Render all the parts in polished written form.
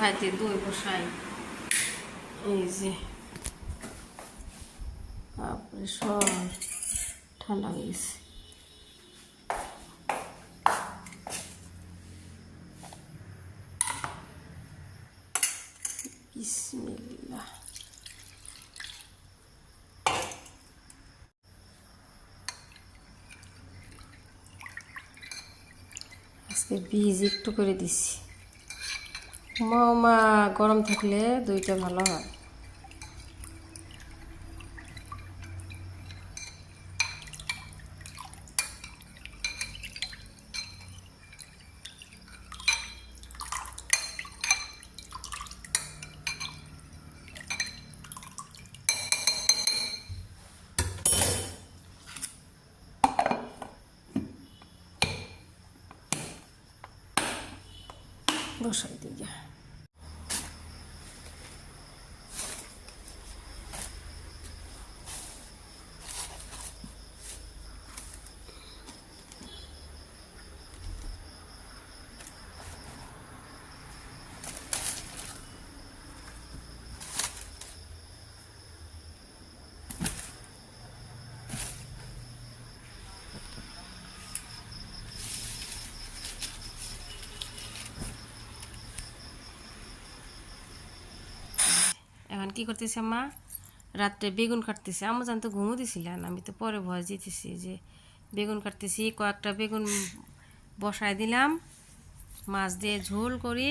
খাইতে দই বসাই। এই যে তারপরে সব ঠান্ডা হয়ে গেছে। বিসমিল্লাহ। আজকে বীজ একটু করে দিছি। মা গরম থাকলে দইটা ভালো হয়। বসাই দিই। এখন কি করতেছে আম্মা? রাত্রে বেগুন কাটতেছে। আম্মা জানতো ঘুমো দিছিলেন, আমি তো পরে ভয় দিতেছি যে বেগুন কাটতেছি। কয়েকটা বেগুন বসায় দিলাম, মাছ দিয়ে ঝোল করি,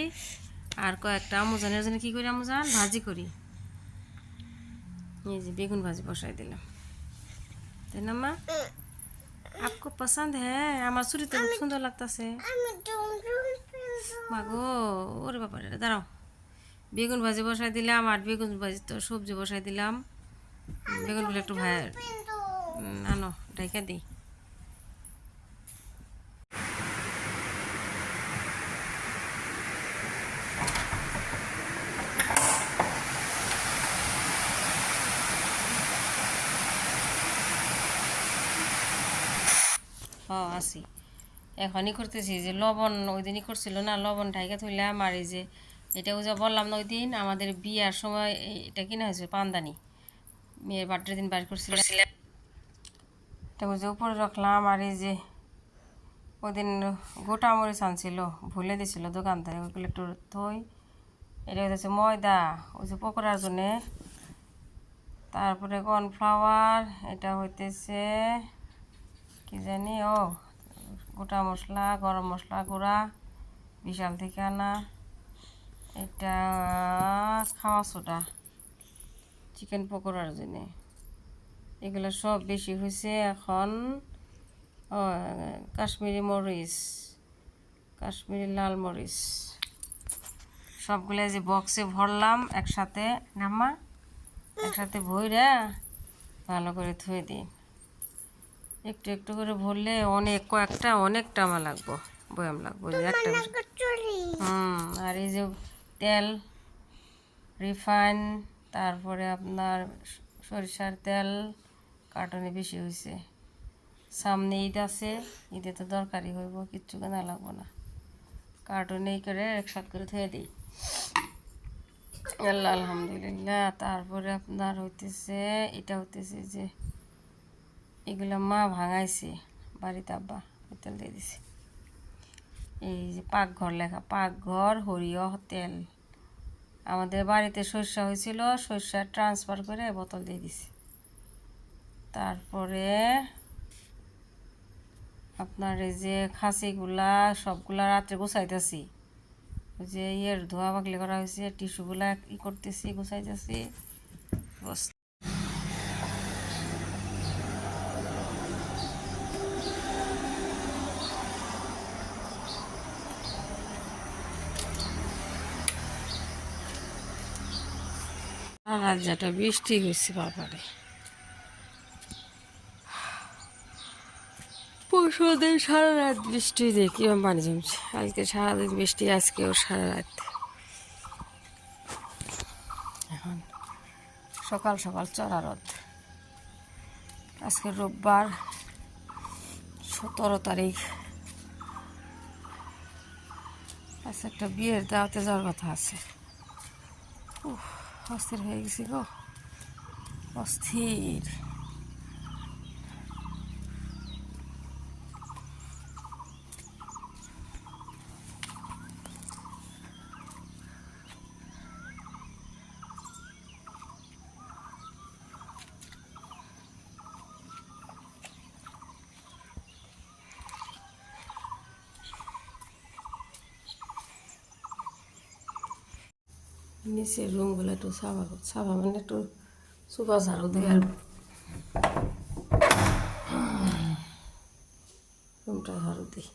আর কয়েকটা আমুজানের জন্য কী করি আমুজান ভাজি করি। এই যে বেগুন ভাজি বসাই দিলাম, তাই না মা? আপকো পছন্দ হ্যাঁ? আমার চুরিতে খুব সুন্দর লাগতেছে। মাগো ওরে বাবা, দাঁড়াও। বেগুন ভাজি বসাই দিলাম, আর বেগুন ভাজি তো সবজি বসাই দিলাম। বেগুনগুলো একটু আনো ঢাইকা দিই। আছি এখনই করতেছি। যে লবণ ওই দিনই করছিল না, লবণ ঢাইকা থইলাম। আর এই যে এটা ওই যে বললাম না ওই দিন আমাদের বিয়ার সময় এটা কিনা হয়েছে পান্দানি, মেয়ের বার্থডে দিন বাইর করছিল, এটা ওই যে উপরে রাখলাম। আর এই যে ওই দিন গোটা মরিচ আনছিল, ভুলে দিছিল দোকানদারে, ওইগুলো একটু থই। এটা হচ্ছে ময়দা ওই যে পকোড়ার জন্যে। তারপরে কর্নফ্লাওয়ার, এটা হইতেছে কি জানি গোটা মশলা, গরম মশলা গুঁড়া বিশাল থেকে আনা, এটা খাওয়া সোডা চিকেন পকোড়ার জন্য। এগুলো সব বেশি হয়েছে। এখন কাশ্মীরি মরিচ, কাশ্মীরি লাল মরিচ সবগুলো যে বক্সে ভরলাম একসাথে, নামা একসাথে ভইরা ভালো করে ধুয়ে দিই। একটু একটু করে ভরলে কয়েকটা অনেক টামা লাগবো, বয়াম লাগবো একটা। আর এই যে তেল রিফাইন, তারপরে আপনার সরিষার তেল কার্টনে বেশি হয়েছে। সামনে ঈদ আছে, ঈদে তো দরকারি হইব, কিচ্ছু কেনা লাগবো না। কার্টনে করে একসাথে করে ধুয়ে দিই। আল্লাহ আলহামদুলিল্লাহ। তারপরে আপনার হইতেছে এটা হইতেছে যে এগুলো মা ভাঙাইছে বাড়িতে, আব্বা তেল দিয়ে দিছে। এই যে পাকঘর লেখা, পাকঘর সরিয়হ তেল। আমাদের বাড়িতে সরষা হয়েছিল, সরষা ট্রান্সফার করে বোতল দিয়ে দিছে। তারপরে আপনার এই যে খাসিগুলা সবগুলা রাত্রে গুছাইতেছি, ওই যে ধোয়া বাগলি করা হয়েছে, টিস্যুগুলা করতেছি, গুছাইতেছি। রাজ্যটা বৃষ্টি হয়েছে বাবারে, পরশুদিন সারা রাত বৃষ্টি, দেখি পানি জমছে। আজকে সারাদিন বৃষ্টি, আজকেও সারা রাত। এখন সকাল সকাল চড়া রোদ। আজকে রোববার 17 তারিখ। আচ্ছা, একটা বিয়ের দাওয়াতে যাওয়ার কথা আছে। অস্থির হয়ে গেছি গো, অস্থির। নিচের রুমগুলো একটু সাফা সাফা মানে একটু সুপা ঝাড়ু দিয়ে আর রুমটা ঝাড়ু দিই।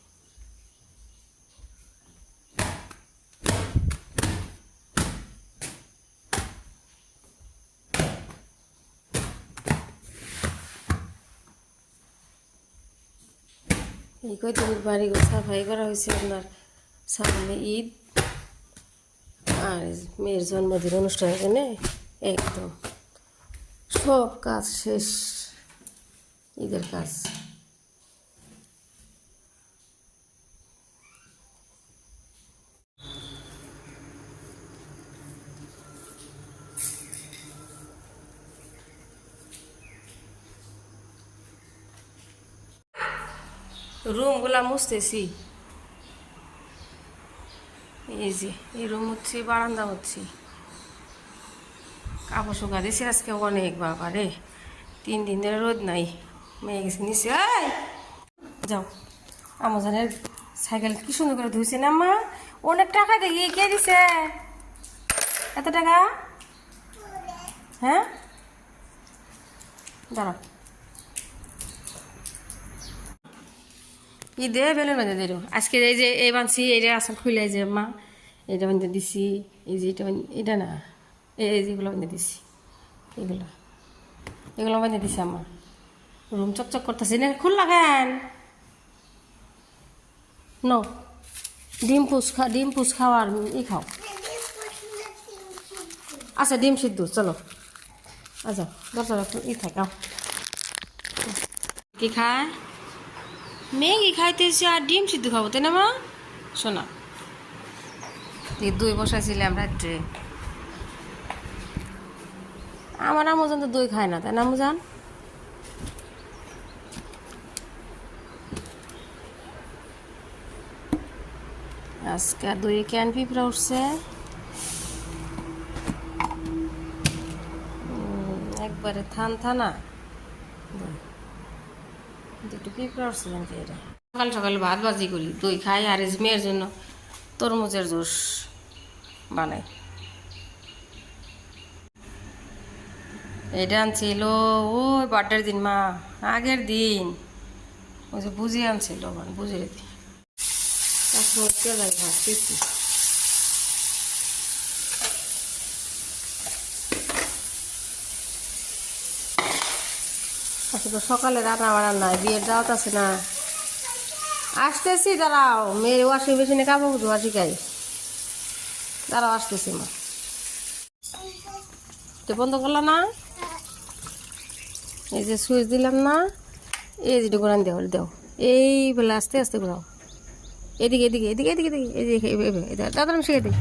এই কয়দিন বাড়িঘর সাফাই করা হয়েছে আপনার, সামনে ঈদ আর মেয়ের জন্মদিন অনুষ্ঠানের জন্যে একদম সব কাজ শেষ, ঈদের কাজ। রুমগুলা মুছতেছি, এই যে এই রুম হচ্ছে, বারান্দা হচ্ছে, কাপড় শুকা দিয়েছি আজকে অনেক, বাবা রে 3 দিন ধরে রোদ নাই, মেয়ে গেছে নিচে। যাও, আমাজনের সাইকেল কি সুন্দর করে ধুইছে না মা, অনেক টাকা দেখি কে দিছে এত টাকা? হ্যাঁ দাঁড়া, ঈদে বেলুন বাঁধে দিল আজকে। এই যে এই বানছি, এইটা আসল খুলে, এই যে মা এটা বাঁধে দিছি, এই যে এটা না, এই যেগুলো বাঁধে দিছি, এগুলো বাঁধে দিছি। আমার রুম চকচক করতেছি না, খুললা কেন? ন ডিম পুষ খাওয়ার ই খাও। আচ্ছা ডিম সিদ্ধ, চলো আচ্ছা দরজা ই থাকাও। কি খায়? ম্যাগি খাইতেছি আর ডিম সিদ্ধ খাবো, তাই না মা? শোনা, দই বসাইছিলাম রাত্রে, আমার আমজান তো দই খায় না, তাই না আমজান? আজকে দই ক্যান পিঁপড়া উঠছে, একবারে থানা দুটো পিঁপড়া উঠছে জানতে। এটা সকাল সকাল ভাত ভাজি করি, দই খাই, আর মেয়ের জন্য তরমুজের জুস বানাই। এটা আনছিল ওই বার্থডের দিন, মা আগের দিন ওই যে বুঝি আনছিল, বুঝিয়ে দিই ভাবতেছি। আচ্ছা তো সকালে রান্না বান্না নাই, বিয়ের দাওয়াত আছে না, আসতেছি দাঁড়াও, মেয়ের ওয়াশিং মেশিনে কাপড় ধোয়া শিখাই, দাঁড়াও আসতেছি মা। তো বন্ধ করলাম না, এই যে সুইচ দিলাম না, এই যেটা ঘোরান দেও, এই বেলা আস্তে আস্তে ঘোরাও, এদিকে এদিকে এদিকে এদিকে এদিকে, এদিকে দাদা আমি শিখে দিই।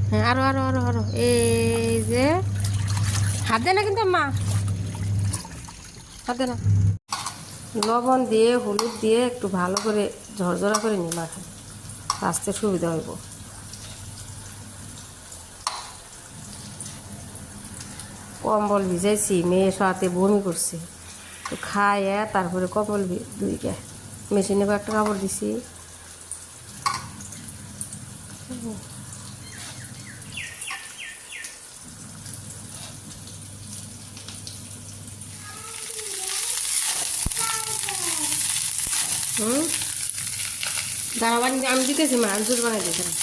হ্যাঁ আরো আরো আরো আরো, এই যে হাত দেয় না কিন্তু মা, হাত দেয় না। লবণ দিয়ে হলুদ দিয়ে একটু ভালো করে ঝরঝরা করে নিই, মাখা আসতে সুবিধা হইব। কম্বল ভিজাইছি, মেয়ে সাথে বমি করছে, তো খায় তারপরে কম্বল ধুইকে মেশিনে একটা কাপড় দিছি। দাঁড়াবানি আমি দিতেছি মা, আমি জুস বানাই দিয়েছিলাম।